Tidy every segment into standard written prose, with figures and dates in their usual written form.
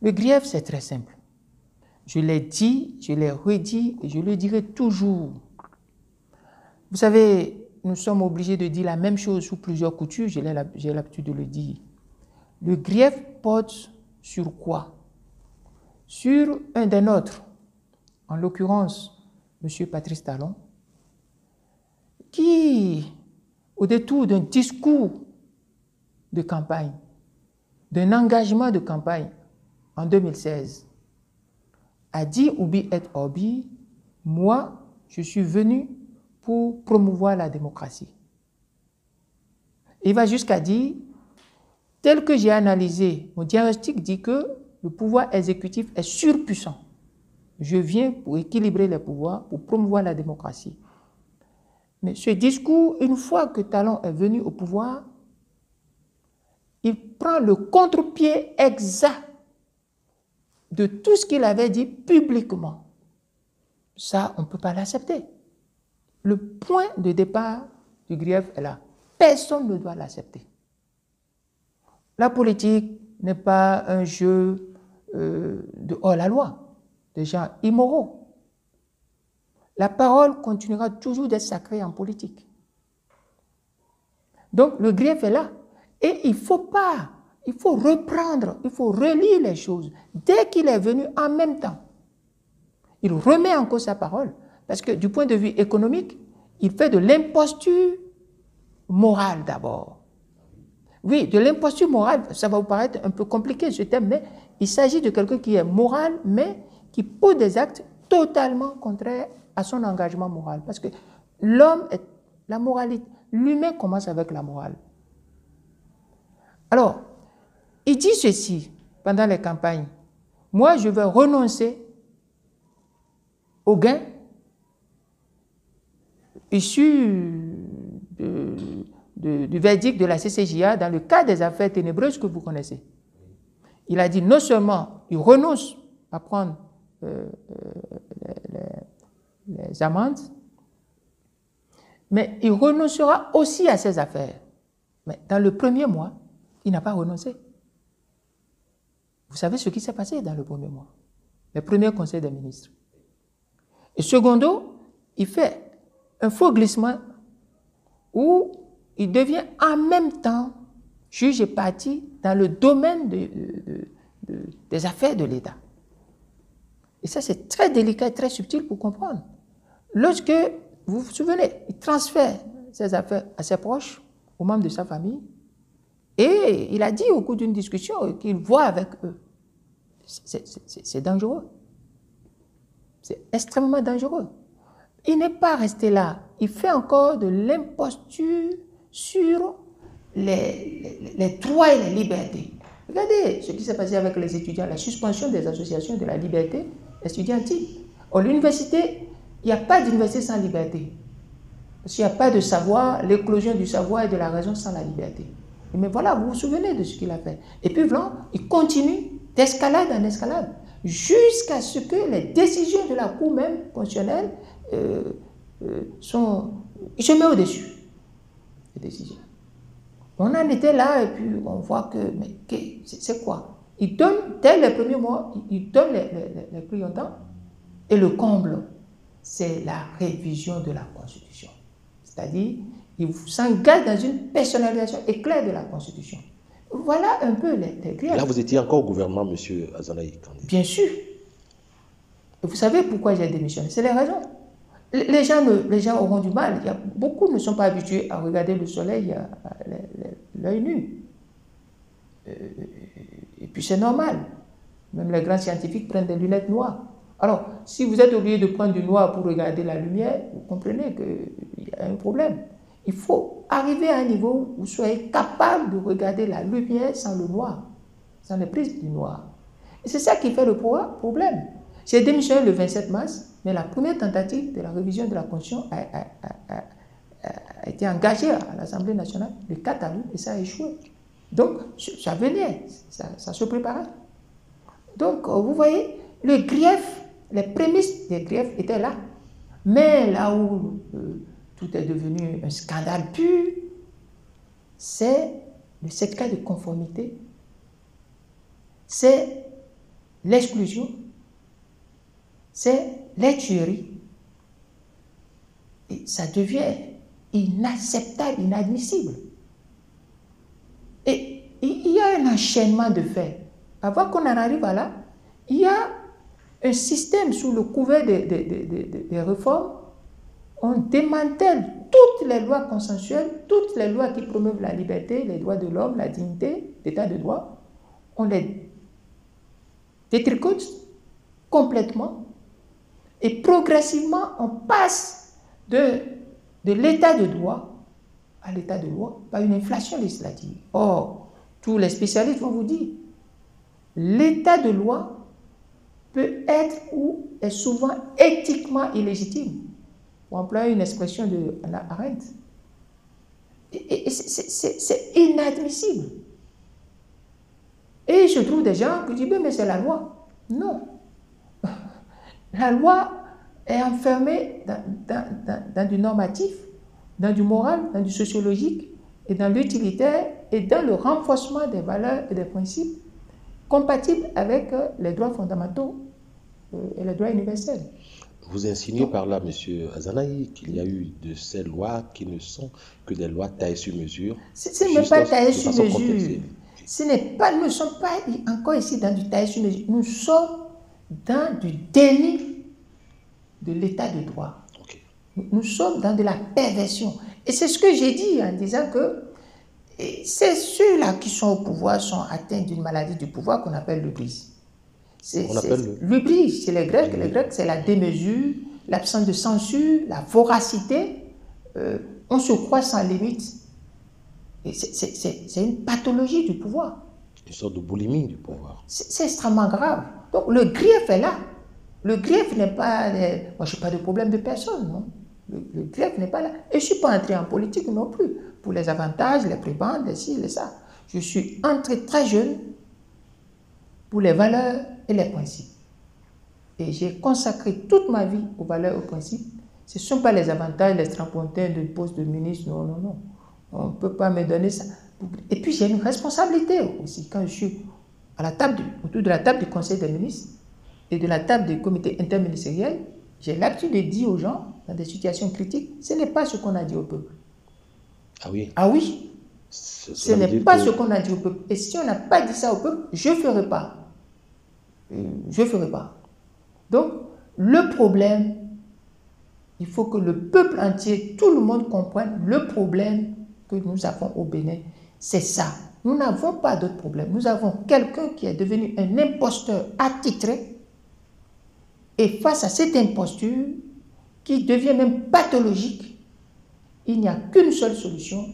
Le grief, c'est très simple. Je l'ai dit, je l'ai redit et je le dirai toujours. Vous savez, nous sommes obligés de dire la même chose sous plusieurs coutures, j'ai l'habitude de le dire. Le grief porte sur quoi? Sur un des nôtres, en l'occurrence, M. Patrice Talon, qui, au détour d'un discours de campagne, d'un engagement de campagne en 2016, a dit Ubi et Orbi, moi, je suis venu pour promouvoir la démocratie. Il va jusqu'à dire, tel que j'ai analysé, mon diagnostic dit que le pouvoir exécutif est surpuissant. Je viens pour équilibrer les pouvoirs, pour promouvoir la démocratie. Mais ce discours, une fois que Talon est venu au pouvoir, il prend le contre-pied exact de tout ce qu'il avait dit publiquement. Ça, on ne peut pas l'accepter. Le point de départ du grief est là. Personne ne doit l'accepter. La politique n'est pas un jeu de hors-la-loi, de gens immoraux. La parole continuera toujours d'être sacrée en politique. Donc le grief est là. Et il faut reprendre, il faut relire les choses. Dès qu'il est venu en même temps, il remet en cause sa parole. Parce que du point de vue économique, il fait de l'imposture morale d'abord. Oui, de l'imposture morale, ça va vous paraître un peu compliqué ce thème, mais il s'agit de quelqu'un qui est moral, mais qui pose des actes totalement contraires à son engagement moral. Parce que l'homme est la moralité. L'humain commence avec la morale. Alors, il dit ceci pendant les campagnes. Moi, je vais renoncer aux gains issus du verdict de la CCJA dans le cas des affaires ténébreuses que vous connaissez. Il a dit non seulement il renonce à prendre les amendes, mais il renoncera aussi à ses affaires. Mais dans le premier mois, il n'a pas renoncé. Vous savez ce qui s'est passé dans le premier mois? Le premier conseil des ministres. Et secondo, il fait un faux glissement où il devient en même temps juge et partie dans le domaine des affaires de l'État. Et ça, c'est très délicat et très subtil pour comprendre. Lorsque, vous vous souvenez, il transfère ses affaires à ses proches, aux membres de sa famille, et il a dit au cours d'une discussion qu'il voit avec eux. C'est dangereux. C'est extrêmement dangereux. Il n'est pas resté là. Il fait encore de l'imposture sur les droits et les libertés. Regardez ce qui s'est passé avec les étudiants, la suspension des associations de la liberté estudiantine. À l'université, il n'y a pas d'université sans liberté. Parce qu'il n'y a pas de savoir, l'éclosion du savoir et de la raison sans la liberté. Mais voilà, vous vous souvenez de ce qu'il a fait. Et puis, voilà, il continue d'escalade en escalade, jusqu'à ce que les décisions de la Cour même constitutionnelle il se met au-dessus des décisions. On en était là et puis on voit que, mais c'est quoi? Il donne, dès les premiers mois, il donne les clientants et le comble, c'est la révision de la Constitution. C'est-à-dire, il s'engage dans une personnalisation éclair de la Constitution. Voilà un peu les griefs. Là, vous étiez encore au gouvernement, M. Azanaï. Bien sûr. Et vous savez pourquoi j'ai démissionné? C'est les raisons. Les gens auront du mal. Beaucoup ne sont pas habitués à regarder le soleil à l'œil nu. Et puis c'est normal. Même les grands scientifiques prennent des lunettes noires. Alors, si vous êtes obligé de prendre du noir pour regarder la lumière, vous comprenez qu'il y a un problème. Il faut arriver à un niveau où vous soyez capable de regarder la lumière sans le noir, sans les prises du noir. Et c'est ça qui fait le problème. J'ai démissionné le 27 mars, mais la première tentative de la révision de la Constitution a été engagée à l'Assemblée nationale le 4 avril et ça a échoué. Donc, ça venait, ça se préparait. Donc, vous voyez, le grief, les prémices des griefs étaient là. Mais là où tout est devenu un scandale pur, c'est le certificat de conformité, c'est l'exclusion, c'est les tueries. Et ça devient inacceptable, inadmissible. Et il y a un enchaînement de faits. Avant qu'on en arrive à là, il y a un système sous le couvert des réformes. On démantèle toutes les lois consensuelles, toutes les lois qui promeuvent la liberté, les droits de l'homme, la dignité, l'état de droit. On les détricote complètement et progressivement on passe de l'état de droit à l'état de loi par une inflation législative. Or, tous les spécialistes vont vous dire, l'état de loi peut être ou est souvent éthiquement illégitime, pour employer une expression de Hannah Arendt. Et c'est inadmissible. Et je trouve des gens qui disent, mais c'est la loi. Non. La loi est enfermée dans du normatif, dans du moral, dans du sociologique, et dans l'utilitaire, et dans le renforcement des valeurs et des principes compatibles avec les droits fondamentaux et les droits universels. Vous insinuez par là, M. Azanaï, qu'il y a eu de ces lois qui ne sont que des lois taillées sur mesure. Ce n'est pas taillé sur mesure. Nous ne sommes pas encore ici dans du taillé sur mesure. Nous sommes dans du déni de l'état de droit. Okay. Nous sommes dans de la perversion. Et c'est ce que j'ai dit en disant que c'est ceux-là qui sont au pouvoir sont atteints d'une maladie du pouvoir qu'on appelle l'hubris. L'hubris chez les Grecs. Les Grecs, c'est la démesure, l'absence de censure, la voracité. On se croit sans limite. C'est une pathologie du pouvoir. Une sorte de boulimie du pouvoir. C'est extrêmement grave. Donc le grief est là. Le grief n'est pas... Moi, je n'ai pas de problème de personne, non. Le grief n'est pas là. Et je ne suis pas entré en politique non plus. Pour les avantages, les prébendes, les ci, les ça. Je suis entré très jeune pour les valeurs et les principes. Et j'ai consacré toute ma vie aux valeurs et aux principes. Ce ne sont pas les avantages, les strapontins de poste de ministre, non, non, non. On ne peut pas me donner ça. Et puis j'ai une responsabilité aussi. Quand je suis à la table autour de la table du Conseil des ministres et de la table du comité interministériel, j'ai l'habitude de dire aux gens, dans des situations critiques, ce n'est pas ce qu'on a dit au peuple. Ah oui? Ah oui. Ce n'est pas ce qu'on a dit au peuple. Et si on n'a pas dit ça au peuple, je ne ferai pas. Je ne ferai pas. Donc, le problème, il faut que le peuple entier, tout le monde comprenne le problème que nous avons au Bénin. C'est ça. Nous n'avons pas d'autre problème. Nous avons quelqu'un qui est devenu un imposteur attitré. Et face à cette imposture, qui devient même pathologique, il n'y a qu'une seule solution,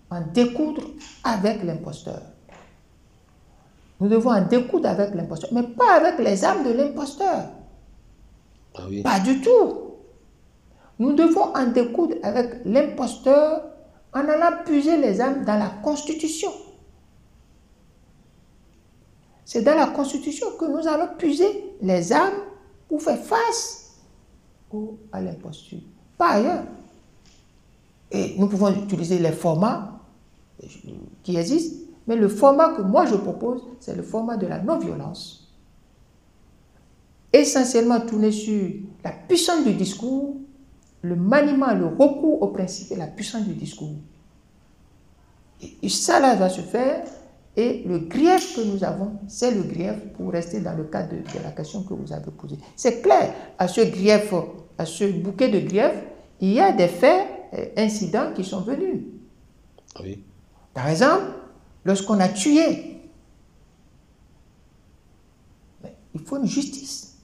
en découdre avec l'imposteur. Nous devons en découdre avec l'imposteur, mais pas avec les armes de l'imposteur. Ah oui. Pas du tout. Nous devons en découdre avec l'imposteur en allant puiser les armes dans la Constitution. C'est dans la Constitution que nous allons puiser les armes pour faire face à l'imposture. Pas ailleurs. Et nous pouvons utiliser les formats qui existent, mais le format que moi je propose, c'est le format de la non-violence. Essentiellement tourné sur la puissance du discours, le maniement, le recours au principe et la puissance du discours. Et ça là va se faire, et le grief que nous avons, c'est le grief, pour rester dans le cadre de la question que vous avez posée. C'est clair, à ce grief, à ce bouquet de grief, il y a des faits, incidents qui sont venus. Oui. Par exemple, lorsqu'on a tué, il faut une justice,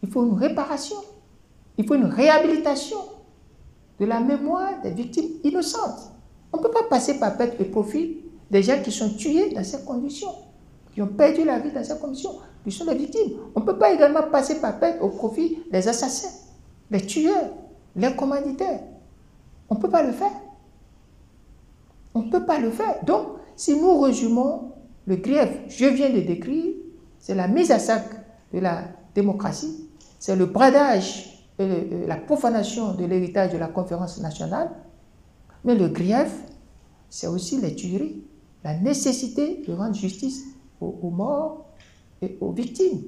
il faut une réparation, il faut une réhabilitation de la mémoire des victimes innocentes. On ne peut pas passer par perte et profit des gens qui sont tués dans ces conditions, qui ont perdu la vie dans ces conditions, qui sont des victimes. On ne peut pas également passer par perte au profit des assassins, les tueurs, les commanditaires. On ne peut pas le faire. On ne peut pas le faire. Donc, si nous résumons le grief, je viens de décrire, c'est la mise à sac de la démocratie, c'est le bradage et la profanation de l'héritage de la conférence nationale, mais le grief, c'est aussi les tueries, la nécessité de rendre justice aux morts et aux victimes.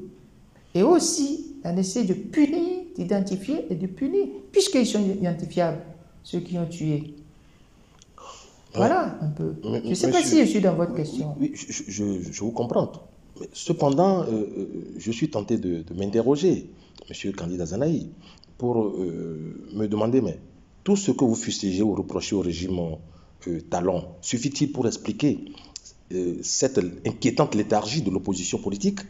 Et aussi, on essaie de punir, d'identifier et de punir, puisqu'ils sont identifiables, ceux qui ont tué. Voilà un peu. Je ne sais pas si je suis dans votre question. Oui, je vous comprends. Mais cependant, je suis tenté de m'interroger, monsieur le candidat Azanaï, pour me demander, mais tout ce que vous fustigez ou reprochez au régime Talon, suffit-il pour expliquer cette inquiétante léthargie de l'opposition politique?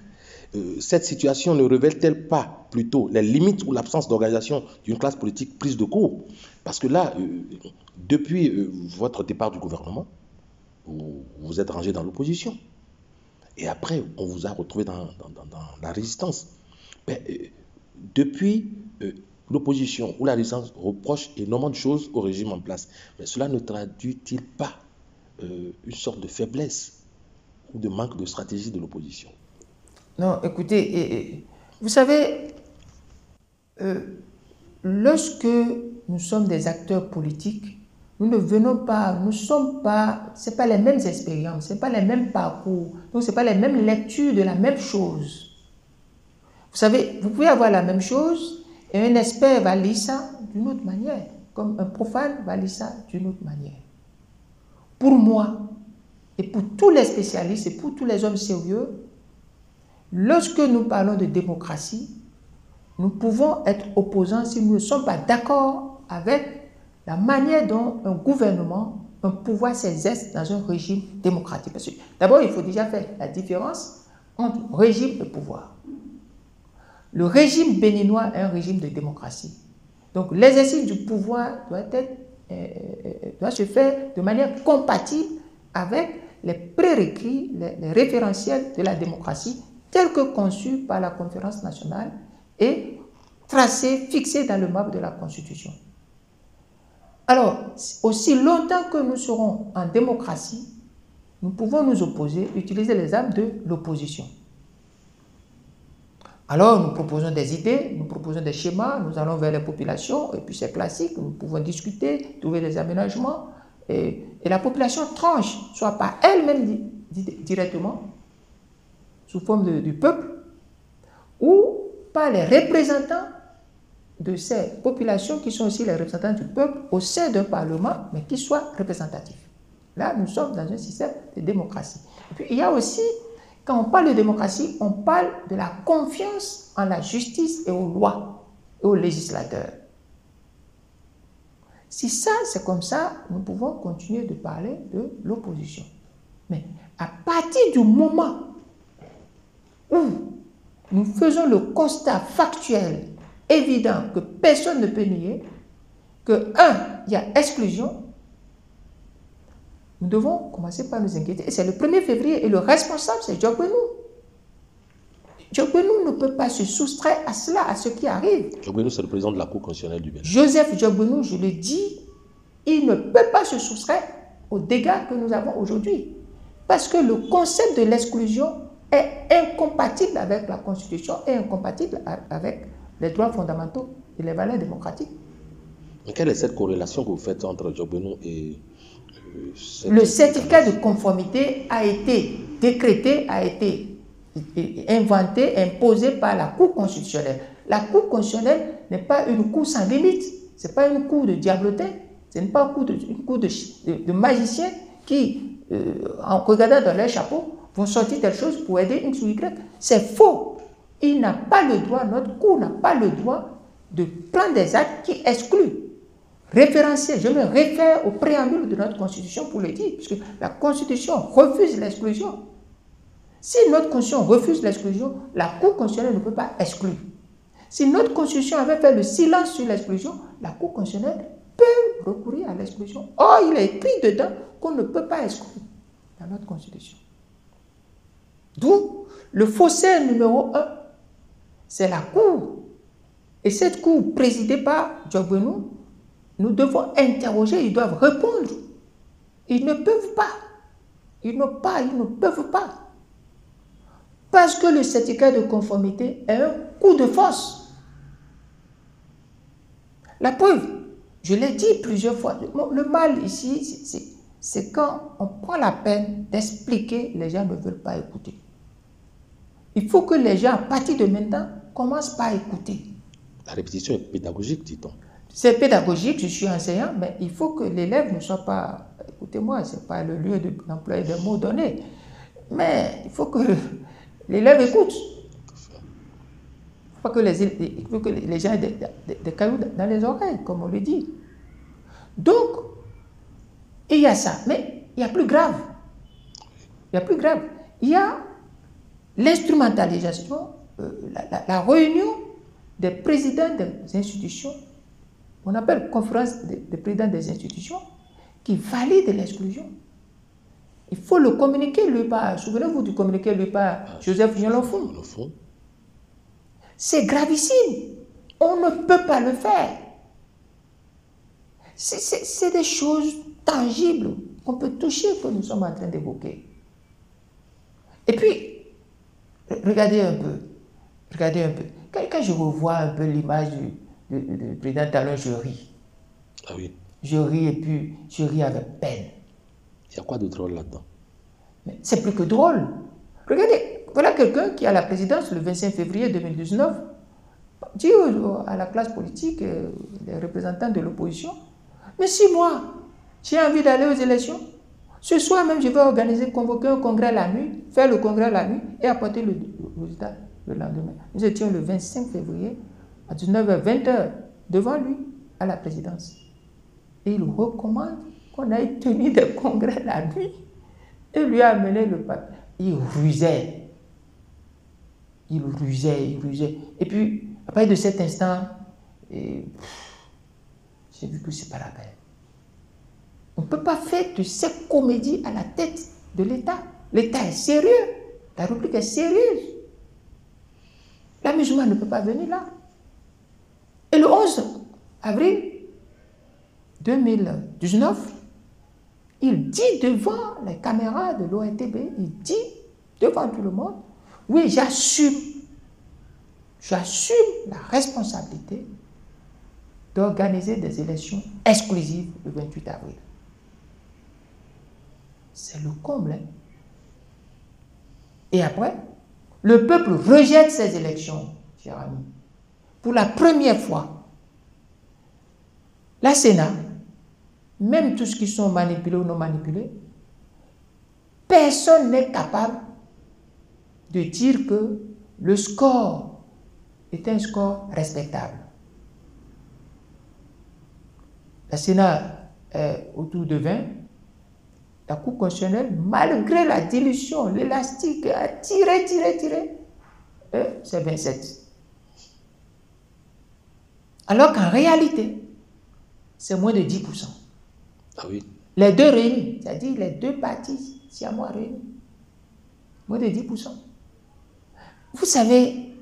Cette situation ne révèle-t-elle pas plutôt les limites ou l'absence d'organisation d'une classe politique prise de court? Parce que là, depuis votre départ du gouvernement, vous êtes rangé dans l'opposition. Et après, on vous a retrouvé dans la résistance. Mais, depuis l'opposition ou la résistance reproche énormément de choses au régime en place. Mais cela ne traduit-il pas une sorte de faiblesse ou de manque de stratégie de l'opposition? Non, écoutez, vous savez, lorsque nous sommes des acteurs politiques, nous ne venons pas, nous ne sommes pas, ce n'est pas les mêmes expériences, ce n'est pas les mêmes parcours, donc ce n'est pas les mêmes lectures de la même chose. Vous savez, vous pouvez avoir la même chose et un expert va lire ça d'une autre manière, comme un profane va lire ça d'une autre manière. Pour moi, et pour tous les spécialistes et pour tous les hommes sérieux, lorsque nous parlons de démocratie, nous pouvons être opposants si nous ne sommes pas d'accord avec la manière dont un gouvernement, un pouvoir s'exerce dans un régime démocratique. Parce que d'abord, il faut déjà faire la différence entre régime et pouvoir. Le régime béninois est un régime de démocratie. Donc l'exercice du pouvoir doit se faire de manière compatible avec les prérequis, les référentiels de la démocratie tels que conçus par la Conférence nationale et tracés, fixés dans le marbre de la Constitution. Alors, aussi longtemps que nous serons en démocratie, nous pouvons nous opposer, utiliser les armes de l'opposition. Alors, nous proposons des idées, nous proposons des schémas, nous allons vers les populations, et puis c'est classique, nous pouvons discuter, trouver des aménagements, et la population tranche, soit par elle-même directement, sous forme du peuple, ou par les représentants de ces populations qui sont aussi les représentants du peuple au sein d'un parlement, mais qui soit représentatif. Là, nous sommes dans un système de démocratie. Et puis, il y a aussi, quand on parle de démocratie, on parle de la confiance en la justice et aux lois et aux législateurs. Si ça, c'est comme ça, nous pouvons continuer de parler de l'opposition. Mais à partir du moment où nous faisons le constat factuel, évident, que personne ne peut nier, que, il y a exclusion, nous devons commencer par nous inquiéter. Et c'est le 1er février, et le responsable, c'est Diogbenou. Diogbenou ne peut pas se soustraire à cela, à ce qui arrive. Diogbenou, c'est le président de la Cour constitutionnelle du Bénin. Joseph Diogbenou, je le dis, il ne peut pas se soustraire aux dégâts que nous avons aujourd'hui. Parce que le concept de l'exclusion est incompatible avec la Constitution et incompatible avec les droits fondamentaux et les valeurs démocratiques. Mais quelle est cette corrélation que vous faites entre Diogbenou et... Le certificat de conformité a été décrété, a été inventé, imposé par la Cour constitutionnelle. La Cour constitutionnelle n'est pas une cour sans limite, ce n'est pas une cour de diablotin, ce n'est pas une cour de magiciens qui, en regardant dans leur chapeau, vont sortir telle chose pour aider X ou Y. C'est faux. Il n'a pas le droit, notre cour n'a pas le droit de prendre des actes qui excluent. Référentiel, je me réfère au préambule de notre Constitution pour le dire, puisque la Constitution refuse l'exclusion. Si notre Constitution refuse l'exclusion, la Cour constitutionnelle ne peut pas exclure. Si notre Constitution avait fait le silence sur l'exclusion, la Cour constitutionnelle peut recourir à l'exclusion. Or, il est écrit dedans qu'on ne peut pas exclure dans notre Constitution. D'où le faussaire numéro 1, c'est la Cour. Et cette Cour, présidée par Diogbenou, nous devons interroger, ils doivent répondre. Ils ne peuvent pas. Ils ne peuvent pas. Parce que le certificat de conformité est un coup de force. La preuve, je l'ai dit plusieurs fois, le mal ici, c'est quand on prend la peine d'expliquer, les gens ne veulent pas écouter. Il faut que les gens, à partir de maintenant, commencent par écouter. La répétition est pédagogique, dit-on. C'est pédagogique, je suis enseignant, mais il faut que l'élève ne soit pas... Écoutez-moi, ce n'est pas le lieu d'employer des mots donnés. Mais il faut que l'élève écoute. Il faut que les gens aient des cailloux dans les oreilles, comme on le dit. Donc, il y a ça. Mais il y a plus grave. Il y a plus grave. Il y a l'instrumentalisation, la réunion des présidents des institutions, on appelle conférence des présidents des institutions, qui valide l'exclusion. Il faut le communiquer, lui, par... Souvenez-vous du communiqué, lui, par Joseph Nyolofon. C'est gravissime. On ne peut pas le faire. C'est des choses tangibles qu'on peut toucher, que nous sommes en train d'évoquer. Et puis, regardez un peu. Quand je revois un peu l'image du président Talon, je ris. Ah oui. Je ris et puis je ris avec peine. Il y a quoi de drôle là-dedans? Mais c'est plus que drôle. Regardez, voilà quelqu'un qui a la présidence le 25 février 2019, dit à la classe politique, les représentants de l'opposition, mais si moi, j'ai envie d'aller aux élections, ce soir même, je vais convoquer un congrès la nuit, faire le congrès la nuit et apporter le résultat le lendemain. Nous étions le 25 février à 19h, 20h devant lui à la présidence. Et il recommande qu'on aille tenir des congrès la nuit et lui a amené le papier. Il rusait. Et puis, à partir de cet instant, j'ai vu que ce n'est pas la peine. On ne peut pas faire de cette comédie à la tête de l'État. L'État est sérieux. La République est sérieuse. L'amusement ne peut pas venir là. Et le 11 avril 2019, il dit devant les caméras de l'ORTB, il dit devant tout le monde, oui, j'assume la responsabilité d'organiser des élections exclusives le 28 avril. C'est le comble. Hein? Et après, le peuple rejette ces élections, chers amis. Pour la première fois, la Sénat, même tous qui sont manipulés ou non manipulés, personne n'est capable de dire que le score est un score respectable. La Sénat est autour de 20. La Cour constitutionnelle, malgré la dilution, l'élastique, a tiré, c'est 27. Alors qu'en réalité, c'est moins de 10%. Ah oui. Les deux réunis, c'est-à-dire les deux partis siamois réunis, moins de 10%. Vous savez,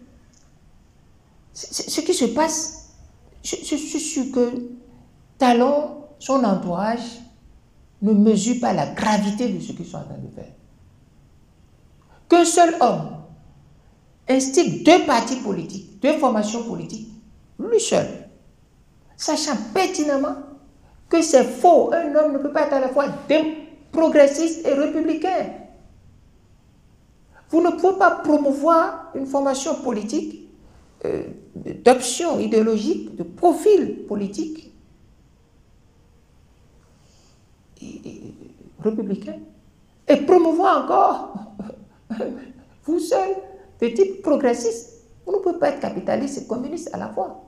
ce qui se passe, je suis sûr que Talon, son entourage, ne mesure pas la gravité de ce qu'ils sont en train de faire. Qu'un seul homme instigue deux partis politiques, deux formations politiques, lui seul, sachant pertinemment que c'est faux. Un homme ne peut pas être à la fois progressiste et républicain. Vous ne pouvez pas promouvoir une formation politique d'option idéologique, de profil politique et républicain, et promouvoir encore vous seul de type progressiste. Vous ne pouvez pas être capitaliste et communiste à la fois.